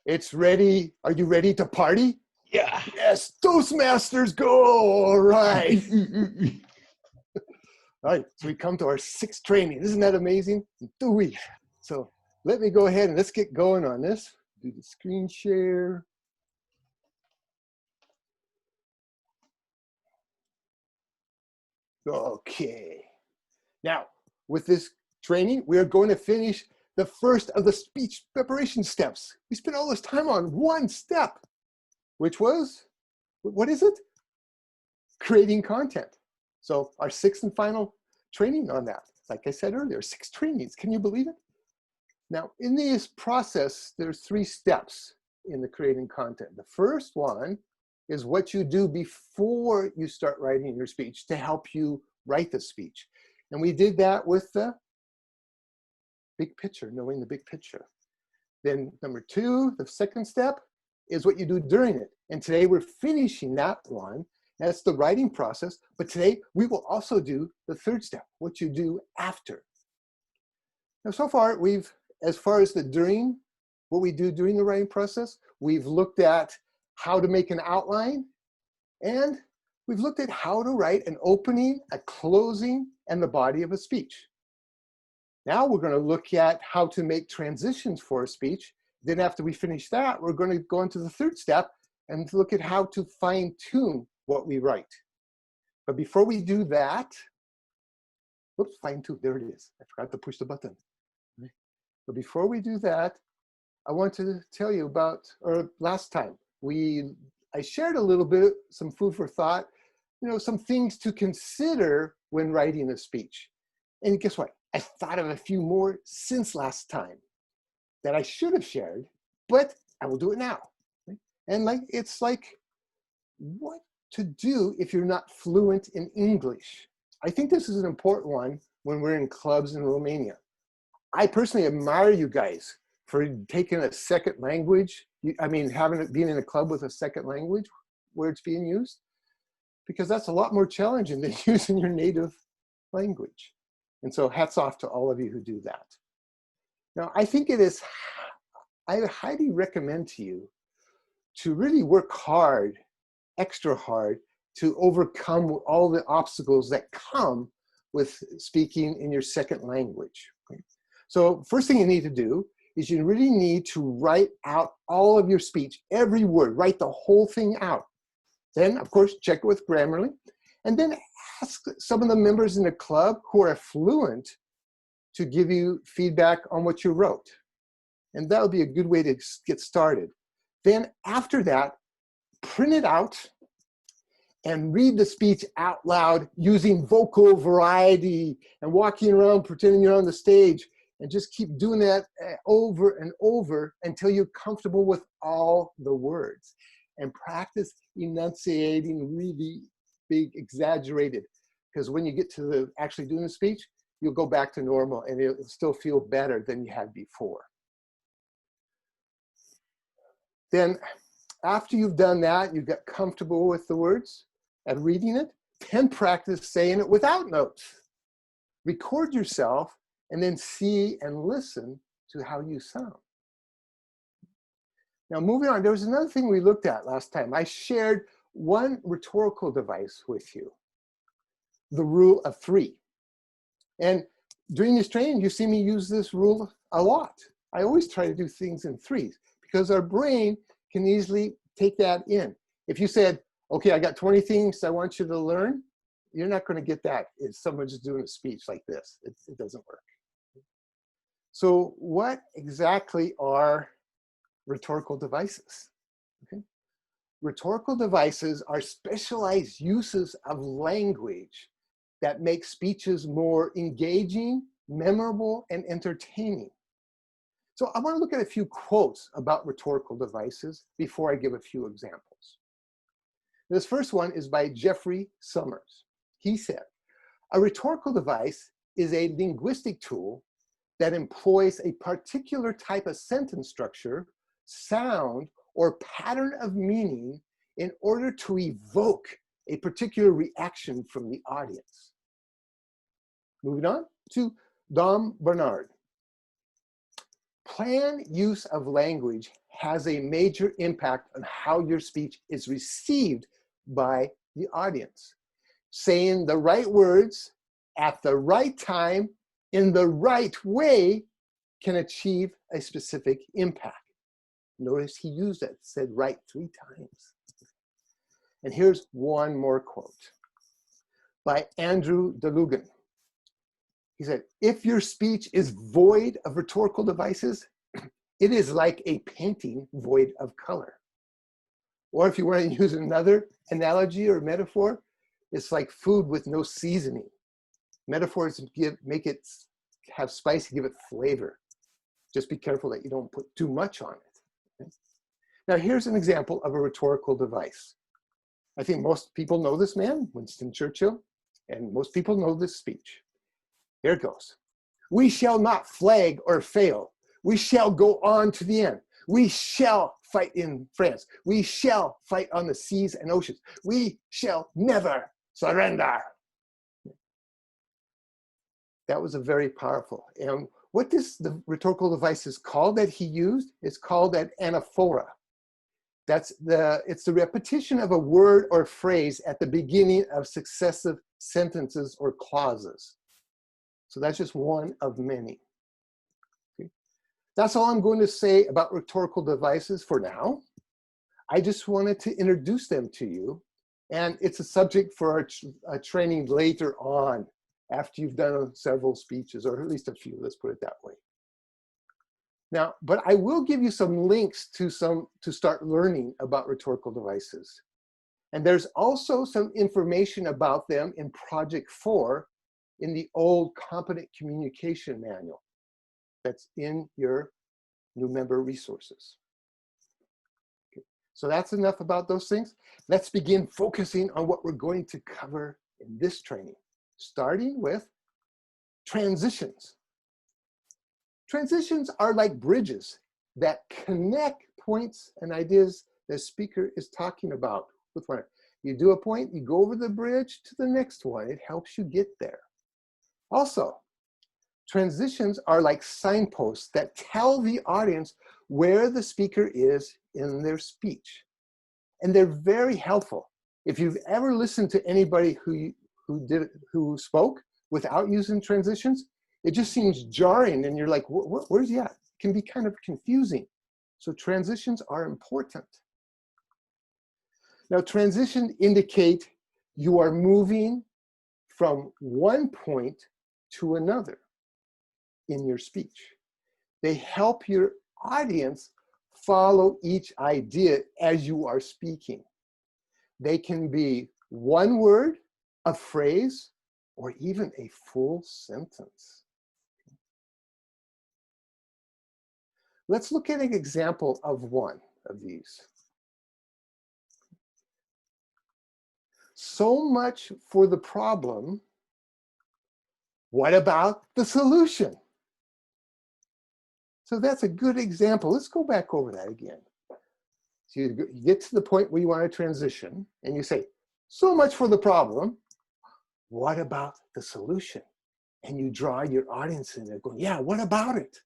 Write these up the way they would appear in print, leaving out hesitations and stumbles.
It's ready. Are you ready to party? Yeah. Yes, Toastmasters go. All right. All right, so we come to our 6th training. Isn't that amazing? In 2 weeks. So let me go ahead and let's get going on this. Do the screen share. Okay. Now, with this training, we are going to finish the first of the speech preparation steps. We spent all this time on one step, which was, what is it? Creating content. So our 6th and final training on that. Like I said earlier, 6 trainings. Can you believe it? Now, in this process, there's 3 steps in the creating content. The first one is what you do before you start writing your speech to help you write the speech. And we did that with the big picture, knowing the big picture. Then number 2, the second step, is what you do during it. And today we're finishing that one. That's the writing process. But today we will also do the 3rd step, what you do after. Now, so far, as far as what we do during the writing process, we've looked at how to make an outline, and we've looked at how to write an opening, a closing, and the body of a speech. Now we're going to look at how to make transitions for a speech. Then after we finish that, we're going to go into the 3rd step and look at how to fine-tune what we write. But before we do that, whoops, fine-tune, there it is. I forgot to push the button. But before we do that, I want to tell you about, or last time, I shared a little bit, some food for thought, some things to consider when writing a speech. And guess what? I thought of a few more since last time that I should have shared, but I will do it now. And it's like what to do if you're not fluent in English. I think this is an important one when we're in clubs in Romania. I personally admire you guys for taking a second language. Being in a club with a second language where it's being used, because that's a lot more challenging than using your native language. And so hats off to all of you who do that. Now, I highly recommend to you to really work hard, extra hard, to overcome all the obstacles that come with speaking in your second language. So first thing you need to do is you really need to write out all of your speech, every word, write the whole thing out. Then, of course, check it with Grammarly, and then ask some of the members in the club who are fluent to give you feedback on what you wrote. And that would be a good way to get started. Then after that, print it out and read the speech out loud using vocal variety and walking around pretending you're on the stage. And just keep doing that over and over until you're comfortable with all the words. And practice enunciating really big, exaggerated. Because when you get to actually doing the speech, you'll go back to normal and it'll still feel better than you had before. Then after you've done that, you get comfortable with the words and reading it, then practice saying it without notes. Record yourself and then see and listen to how you sound. Now, moving on, there was another thing we looked at last time. I shared one rhetorical device with you, the rule of 3. And during this training, you see me use this rule a lot. I always try to do things in 3s because our brain can easily take that in. If you said, okay, I got 20 things I want you to learn, you're not going to get that if someone's just doing a speech like this. It doesn't work. So what exactly are rhetorical devices? Okay. Rhetorical devices are specialized uses of language that make speeches more engaging, memorable, and entertaining. So I want to look at a few quotes about rhetorical devices before I give a few examples. This first one is by Jeffrey Summers. He said, "A rhetorical device is a linguistic tool that employs a particular type of sentence structure, sound, or pattern of meaning in order to evoke a particular reaction from the audience." Moving on to Dom Bernard. Planned use of language has a major impact on how your speech is received by the audience. Saying the right words at the right time in the right way can achieve a specific impact. Notice he used it, said right 3 times. And here's one more quote by Andrew DeLugan. He said, if your speech is void of rhetorical devices, it is like a painting void of color. Or if you want to use another analogy or metaphor, it's like food with no seasoning. Metaphors make it have spice, give it flavor. Just be careful that you don't put too much on it. Okay? Now here's an example of a rhetorical device. I think most people know this man, Winston Churchill, and most people know this speech. Here it goes. We shall not flag or fail. We shall go on to the end. We shall fight in France. We shall fight on the seas and oceans. We shall never surrender. That was a very powerful. And what the rhetorical device is called that he used, it's called an anaphora. It's the repetition of a word or phrase at the beginning of successive sentences or clauses. So that's just one of many. Okay. That's all I'm going to say about rhetorical devices for now. I just wanted to introduce them to you. And it's a subject for our training later on, after you've done several speeches, or at least a few, let's put it that way. Now, but I will give you some links to start learning about rhetorical devices. And there's also some information about them in Project 4 in the old Competent Communication Manual that's in your new member resources. Okay. So that's enough about those things. Let's begin focusing on what we're going to cover in this training, starting with transitions. Transitions are like bridges that connect points and ideas the speaker is talking about with one another. You do a point, you go over the bridge to the next one. It helps you get there. Also, transitions are like signposts that tell the audience where the speaker is in their speech. And they're very helpful. If you've ever listened to anybody who spoke without using transitions, it just seems jarring and you're like, where's he at? It can be kind of confusing. So transitions are important. Now, transitions indicate you are moving from one point to another in your speech. They help your audience follow each idea as you are speaking. They can be one word, a phrase, or even a full sentence. Let's look at an example of one of these. So much for the problem. What about the solution? So that's a good example. Let's go back over that again. So you get to the point where you want to transition and you say, so much for the problem. What about the solution? And you draw your audience in there going, yeah, what about it?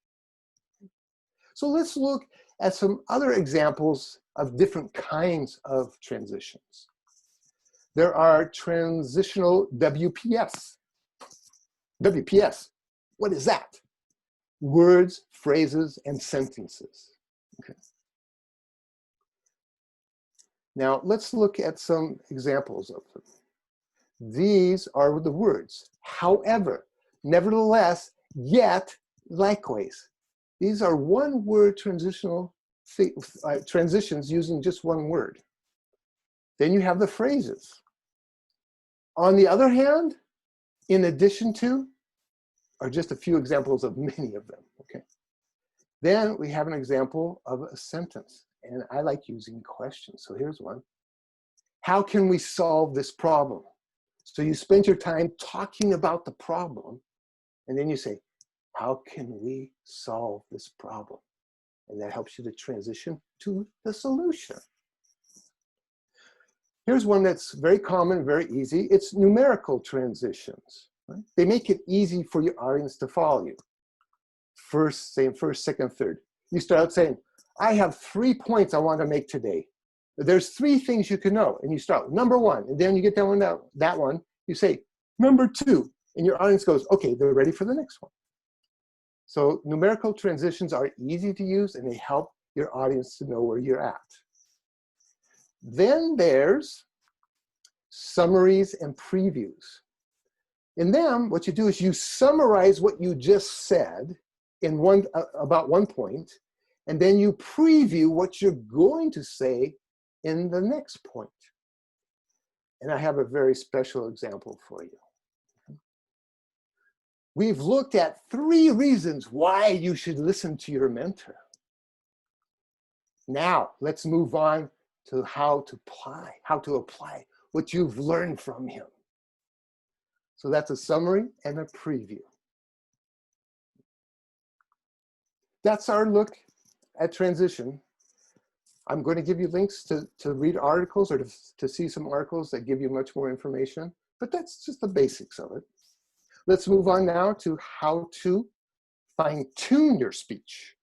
So let's look at some other examples of different kinds of transitions. There are transitional WPS. WPS, what is that? Words, phrases, and sentences. Okay. Now let's look at some examples of them. These are the words. However, nevertheless, yet, likewise. These are one-word transitions using just one word. Then you have the phrases. On the other hand, in addition to, are just a few examples of many of them, okay? Then we have an example of a sentence, and I like using questions. So here's one. How can we solve this problem? So you spend your time talking about the problem, and then you say, how can we solve this problem? And that helps you to transition to the solution. Here's one that's very common, very easy. It's numerical transitions. Right? They make it easy for your audience to follow you. first, second, third. You start out saying, I have 3 points I want to make today. There's 3 things you can know. And you start with number 1. And then you get down that one. You say, number 2. And your audience goes, okay, they're ready for the next one. So numerical transitions are easy to use, and they help your audience to know where you're at. Then there's summaries and previews. In them, what you do is you summarize what you just said in about 1 point, and then you preview what you're going to say in the next point. And I have a very special example for you. We've looked at 3 reasons why you should listen to your mentor. Now, let's move on to how to apply what you've learned from him. So that's a summary and a preview. That's our look at transition. I'm going to give you links to read articles or to see some articles that give you much more information, but that's just the basics of it. Let's move on now to how to fine-tune your speech.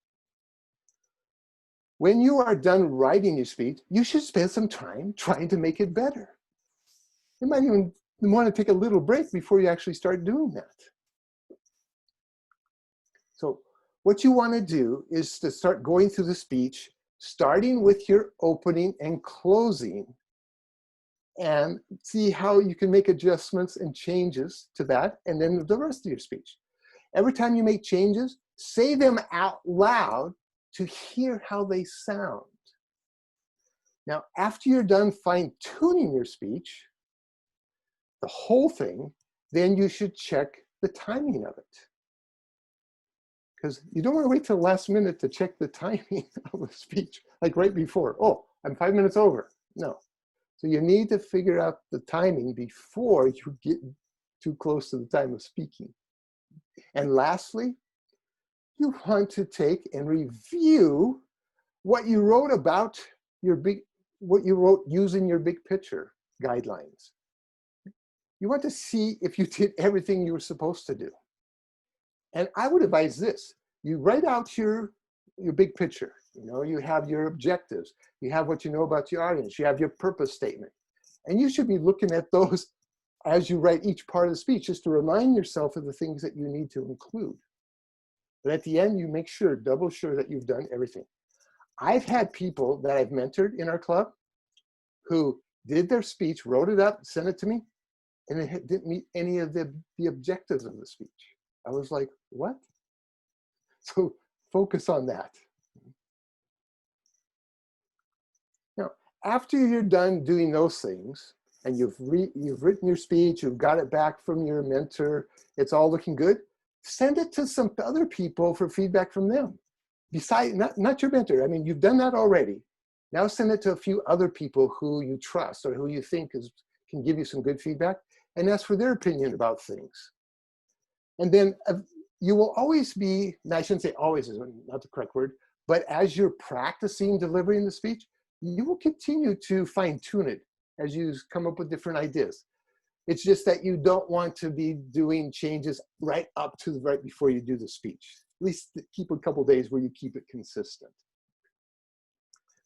When you are done writing your speech, you should spend some time trying to make it better. You might even want to take a little break before you actually start doing that. So what you want to do is to start going through the speech, starting with your opening and closing, and see how you can make adjustments and changes to that, and then the rest of your speech. Every time you make changes, say them out loud to hear how they sound. Now, after you're done fine-tuning your speech, the whole thing, then you should check the timing of it. Because you don't want to wait till the last minute to check the timing of the speech, like right before. Oh, I'm 5 minutes over. No. So you need to figure out the timing before you get too close to the time of speaking. And lastly, you want to take and review what you wrote about what you wrote using your big picture guidelines. You want to see if you did everything you were supposed to do. And I would advise this: you write out your big picture. You know, you have your objectives, you have what you know about your audience, you have your purpose statement. And you should be looking at those as you write each part of the speech, just to remind yourself of the things that you need to include. But at the end, you make sure, double sure that you've done everything. I've had people that I've mentored in our club who did their speech, wrote it up, sent it to me, and it didn't meet any of the objectives of the speech. I was like, what? So focus on that. Now, after you're done doing those things, and you've written your speech, you've got it back from your mentor, it's all looking good, send it to some other people for feedback from them. Besides, not your mentor. I mean, you've done that already. Now send it to a few other people who you trust or who you think can give you some good feedback, and ask for their opinion about things. And then you will always be, and I shouldn't say always is not the correct word, but as you're practicing delivering the speech, you will continue to fine-tune it as you come up with different ideas. It's just that you don't want to be doing changes right before you do the speech. At least keep a couple days where you keep it consistent.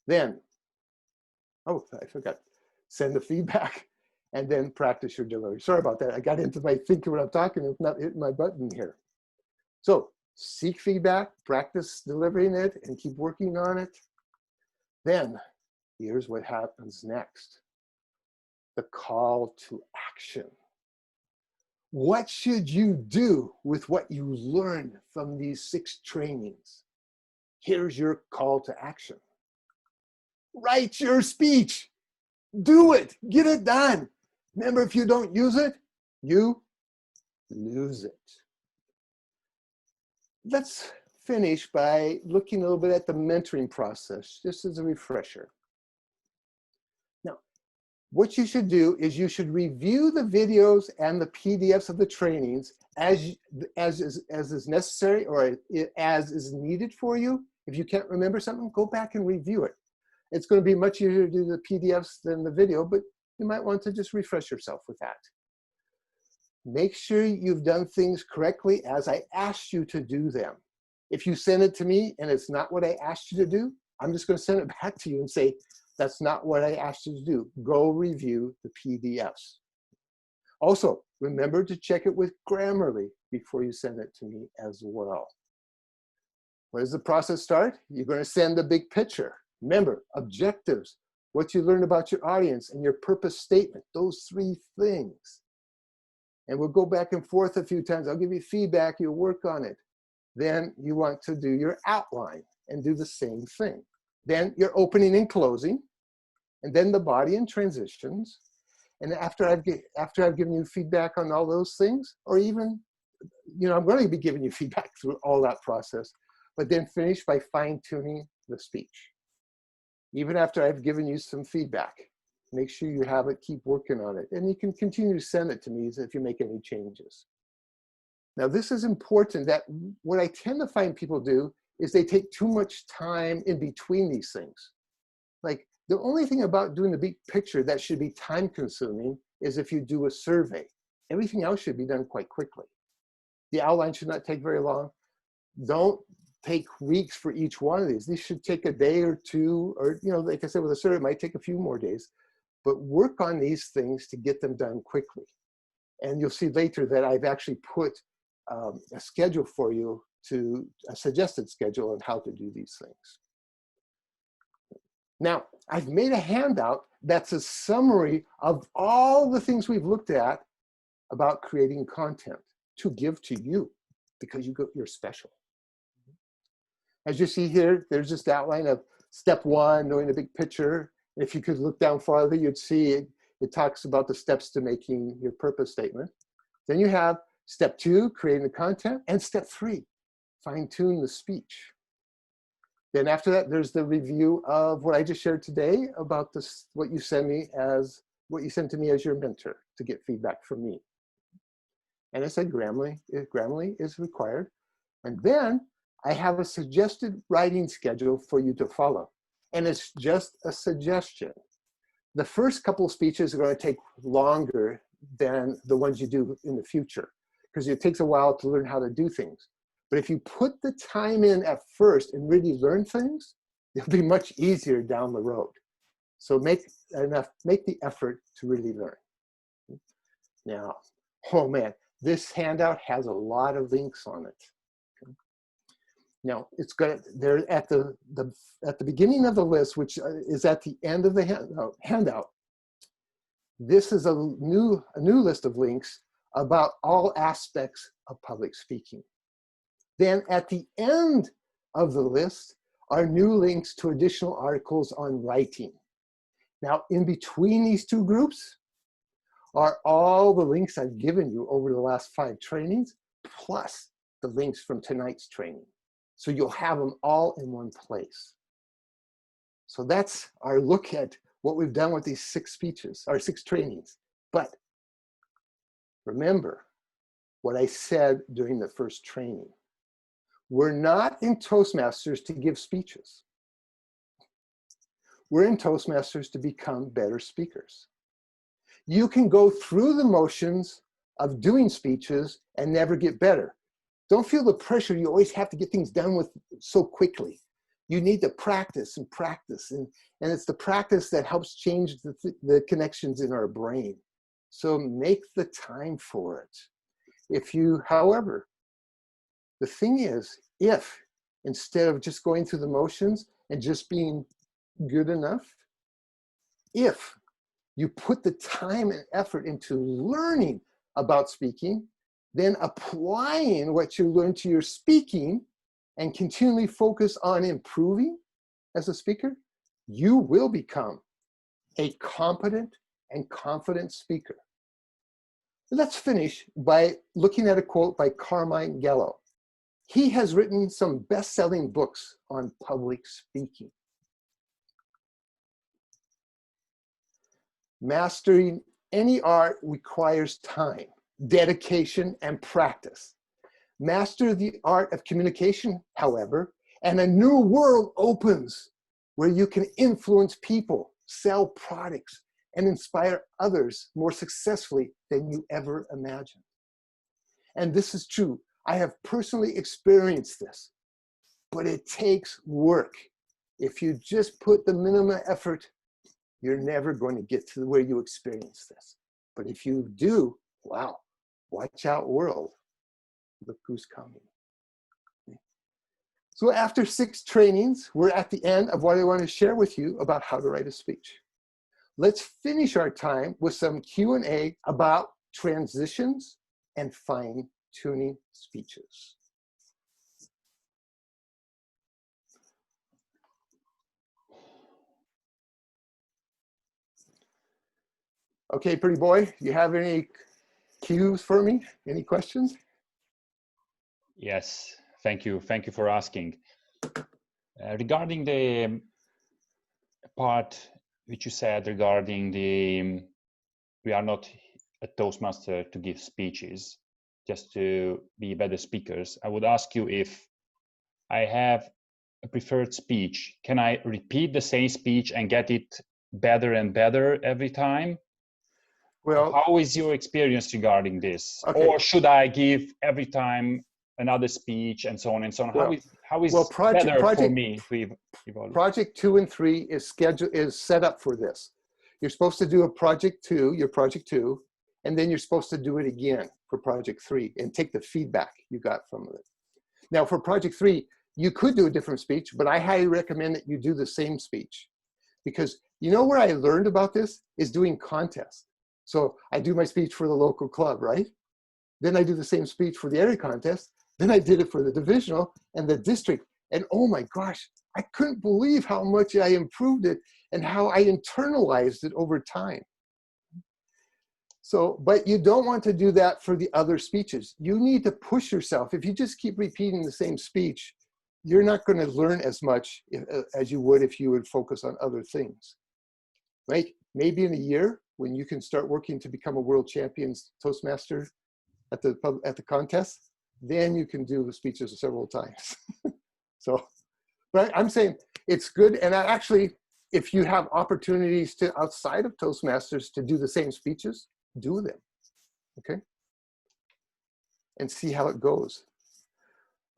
Then, oh, I forgot, send the feedback and then practice your delivery. Sorry about that. I got into my thinking when I'm talking, it's not hitting my button here. So seek feedback, practice delivering it, and keep working on it. Then here's what happens next. The call to action. What should you do with what you learned from these 6 trainings? Here's your call to action. Write your speech. Do it. Get it done. Remember, if you don't use it, you lose it. Let's finish by looking a little bit at the mentoring process, just as a refresher. Now, what you should do is you should review the videos and the PDFs of the trainings as is necessary or as is needed for you. If you can't remember something, go back and review it. It's going to be much easier to do the PDFs than the video, but you might want to just refresh yourself with that. Make sure you've done things correctly as I asked you to do them. If you send it to me and it's not what I asked you to do, I'm just going to send it back to you and say, that's not what I asked you to do. Go review the PDFs. Also, remember to check it with Grammarly before you send it to me as well. Where does the process start? You're going to send the big picture. Remember, objectives, what you learned about your audience, and your purpose statement, those 3 things. And we'll go back and forth a few times. I'll give you feedback, you'll work on it. Then you want to do your outline and do the same thing. Then your opening and closing, and then the body and transitions. And after I've given you feedback on all those things, or even, I'm going to be giving you feedback through all that process, but then finish by fine-tuning the speech. Even after I've given you some feedback, make sure you have it, keep working on it. And you can continue to send it to me if you make any changes. Now, this is important. That what I tend to find people do is they take too much time in between these things. Like, the only thing about doing the big picture that should be time consuming is if you do a survey. Everything else should be done quite quickly. The outline should not take very long. Don't take weeks for each one of these. These should take a day or 2, or, like I said, with a survey, it might take a few more days. But work on these things to get them done quickly. And you'll see later that I've actually put a schedule for you, a suggested schedule on how to do these things. Now, I've made a handout that's a summary of all the things we've looked at about creating content to give to you, because you're special. As you see here, there's just outline of step 1, knowing the big picture. If you could look down farther, you'd see it talks about the steps to making your purpose statement. Then you have step 2, creating the content, and step 3, fine-tune the speech. Then after that, there's the review of what I just shared today about what you send to me as your mentor to get feedback from me. And I said Grammarly is required. And then I have a suggested writing schedule for you to follow. And it's just a suggestion. The first couple of speeches are going to take longer than the ones you do in the future, because it takes a while to learn how to do things. But if you put the time in at first and really learn things, it'll be much easier down the road. So make the effort to really learn. Now, oh man, this handout has a lot of links on it. Now, they're at the beginning of the list, which is at the end of the handout. This is a new list of links about all aspects of public speaking. Then at the end of the list are new links to additional articles on writing. Now, in between these 2 groups are all the links I've given you over the last 5 trainings, plus the links from tonight's training. So you'll have them all in one place. So that's our look at what we've done with these 6 speeches, or 6 trainings. But remember what I said during the first training. We're not in Toastmasters to give speeches. We're in Toastmasters to become better speakers. You can go through the motions of doing speeches and never get better. Don't feel the pressure you always have to get things done with so quickly. You need to practice and practice. And it's the practice that helps change the connections in our brain. So make the time for it. However, the thing is, if instead of just going through the motions and just being good enough, if you put the time and effort into learning about speaking, then applying what you learned to your speaking and continually focus on improving as a speaker, you will become a competent and confident speaker. Let's finish by looking at a quote by Carmine Gallo. He has written some best-selling books on public speaking. Mastering any art requires time, dedication, and practice. Master the art of communication, however, and a new world opens where you can influence people, sell products, and inspire others more successfully than you ever imagined. And this is true. I have personally experienced this. but it takes work. If you just put the minimum effort, you're never going to get to where you experience this. But if you do, wow, watch out, world. Look who's coming. So after 6 trainings, we're at the end of what I want to share with you about how to write a speech. Let's finish our time with some Q&A about transitions and fine-tuning speeches. Okay, pretty boy, you have any cues for me? Any questions? Yes, thank you. Thank you for asking. Regarding the part which you said regarding the, we are not a Toastmaster to give speeches, just to be better speakers. I would ask you, if I have a preferred speech, can I repeat the same speech and get it better and better every time? Well, how is your experience regarding this? Okay. Or should I give every time another speech and so on and so on? Well, how is better for me to evolve? Project 2 and 3 is set up for this. You're supposed to do a project 2, your project 2, and then you're supposed to do it again for project 3 and take the feedback you got from it. Now for project 3, you could do a different speech, but I highly recommend that you do the same speech, because you know where I learned about this is doing contests. So I do my speech for the local club, right? Then I do the same speech for the area contest. Then I did it for the divisional and the district. And oh my gosh, I couldn't believe how much I improved it and how I internalized it over time. So, but you don't want to do that for the other speeches. You need to push yourself. If you just keep repeating the same speech, you're not going to learn as much as you would if you would focus on other things, right? Maybe in a year, when you can start working to become a world champions Toastmaster at the contest, then you can do the speeches several times. So, but I'm saying it's good. And actually, if you have opportunities to outside of Toastmasters to do the same speeches, do them, okay? And see how it goes.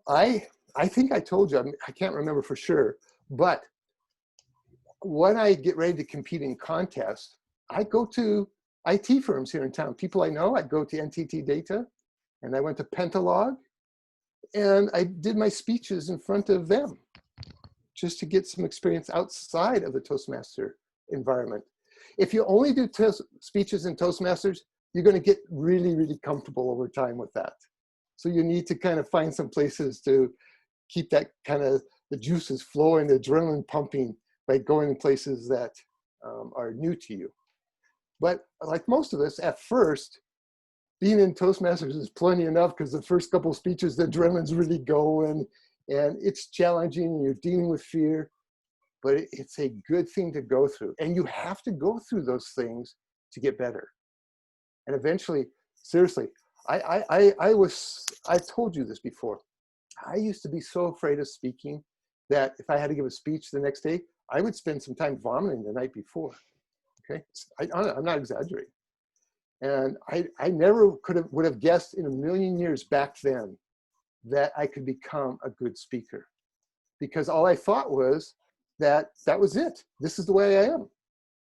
I think I told you, I can't remember for sure, but when I get ready to compete in contests, I go to IT firms here in town. People I know, I go to NTT Data, and I went to Pentalog, and I did my speeches in front of them just to get some experience outside of the Toastmaster environment. If you only do speeches in Toastmasters, you're going to get really, really comfortable over time with that. So you need to kind of find some places to keep that kind of the juices flowing, the adrenaline pumping by going in places that are new to you. But like most of us, at first, being in Toastmasters is plenty enough, because the first couple of speeches, the adrenaline's really going, and it's challenging, and you're dealing with fear, but it's a good thing to go through. And you have to go through those things to get better. And eventually, seriously, I told you this before. I used to be so afraid of speaking that if I had to give a speech the next day, I would spend some time vomiting the night before. Okay, I'm not exaggerating. And I never would have guessed in a million years back then that I could become a good speaker, because all I thought was that was it. This is the way I am.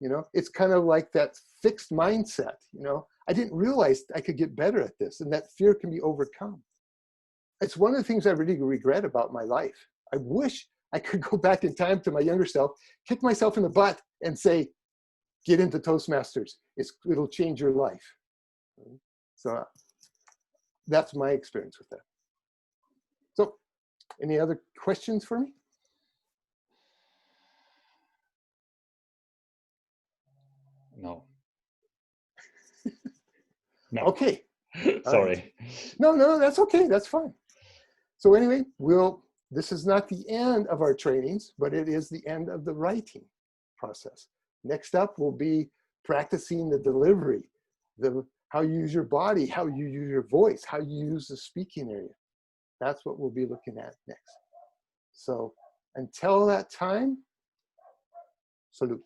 You know, it's kind of like that fixed mindset. You know, I didn't realize I could get better at this, and that fear can be overcome. It's one of the things I really regret about my life. I wish I could go back in time to my younger self, kick myself in the butt, and say, get into Toastmasters. It'll change your life. So that's my experience with that. So any other questions for me? No. No. Okay. Sorry. Right. No, that's okay. That's fine. So anyway, this is not the end of our trainings, but it is the end of the writing process. Next up will be practicing the delivery, how you use your body, how you use your voice, how you use the speaking area. That's what we'll be looking at next. So until that time, salute.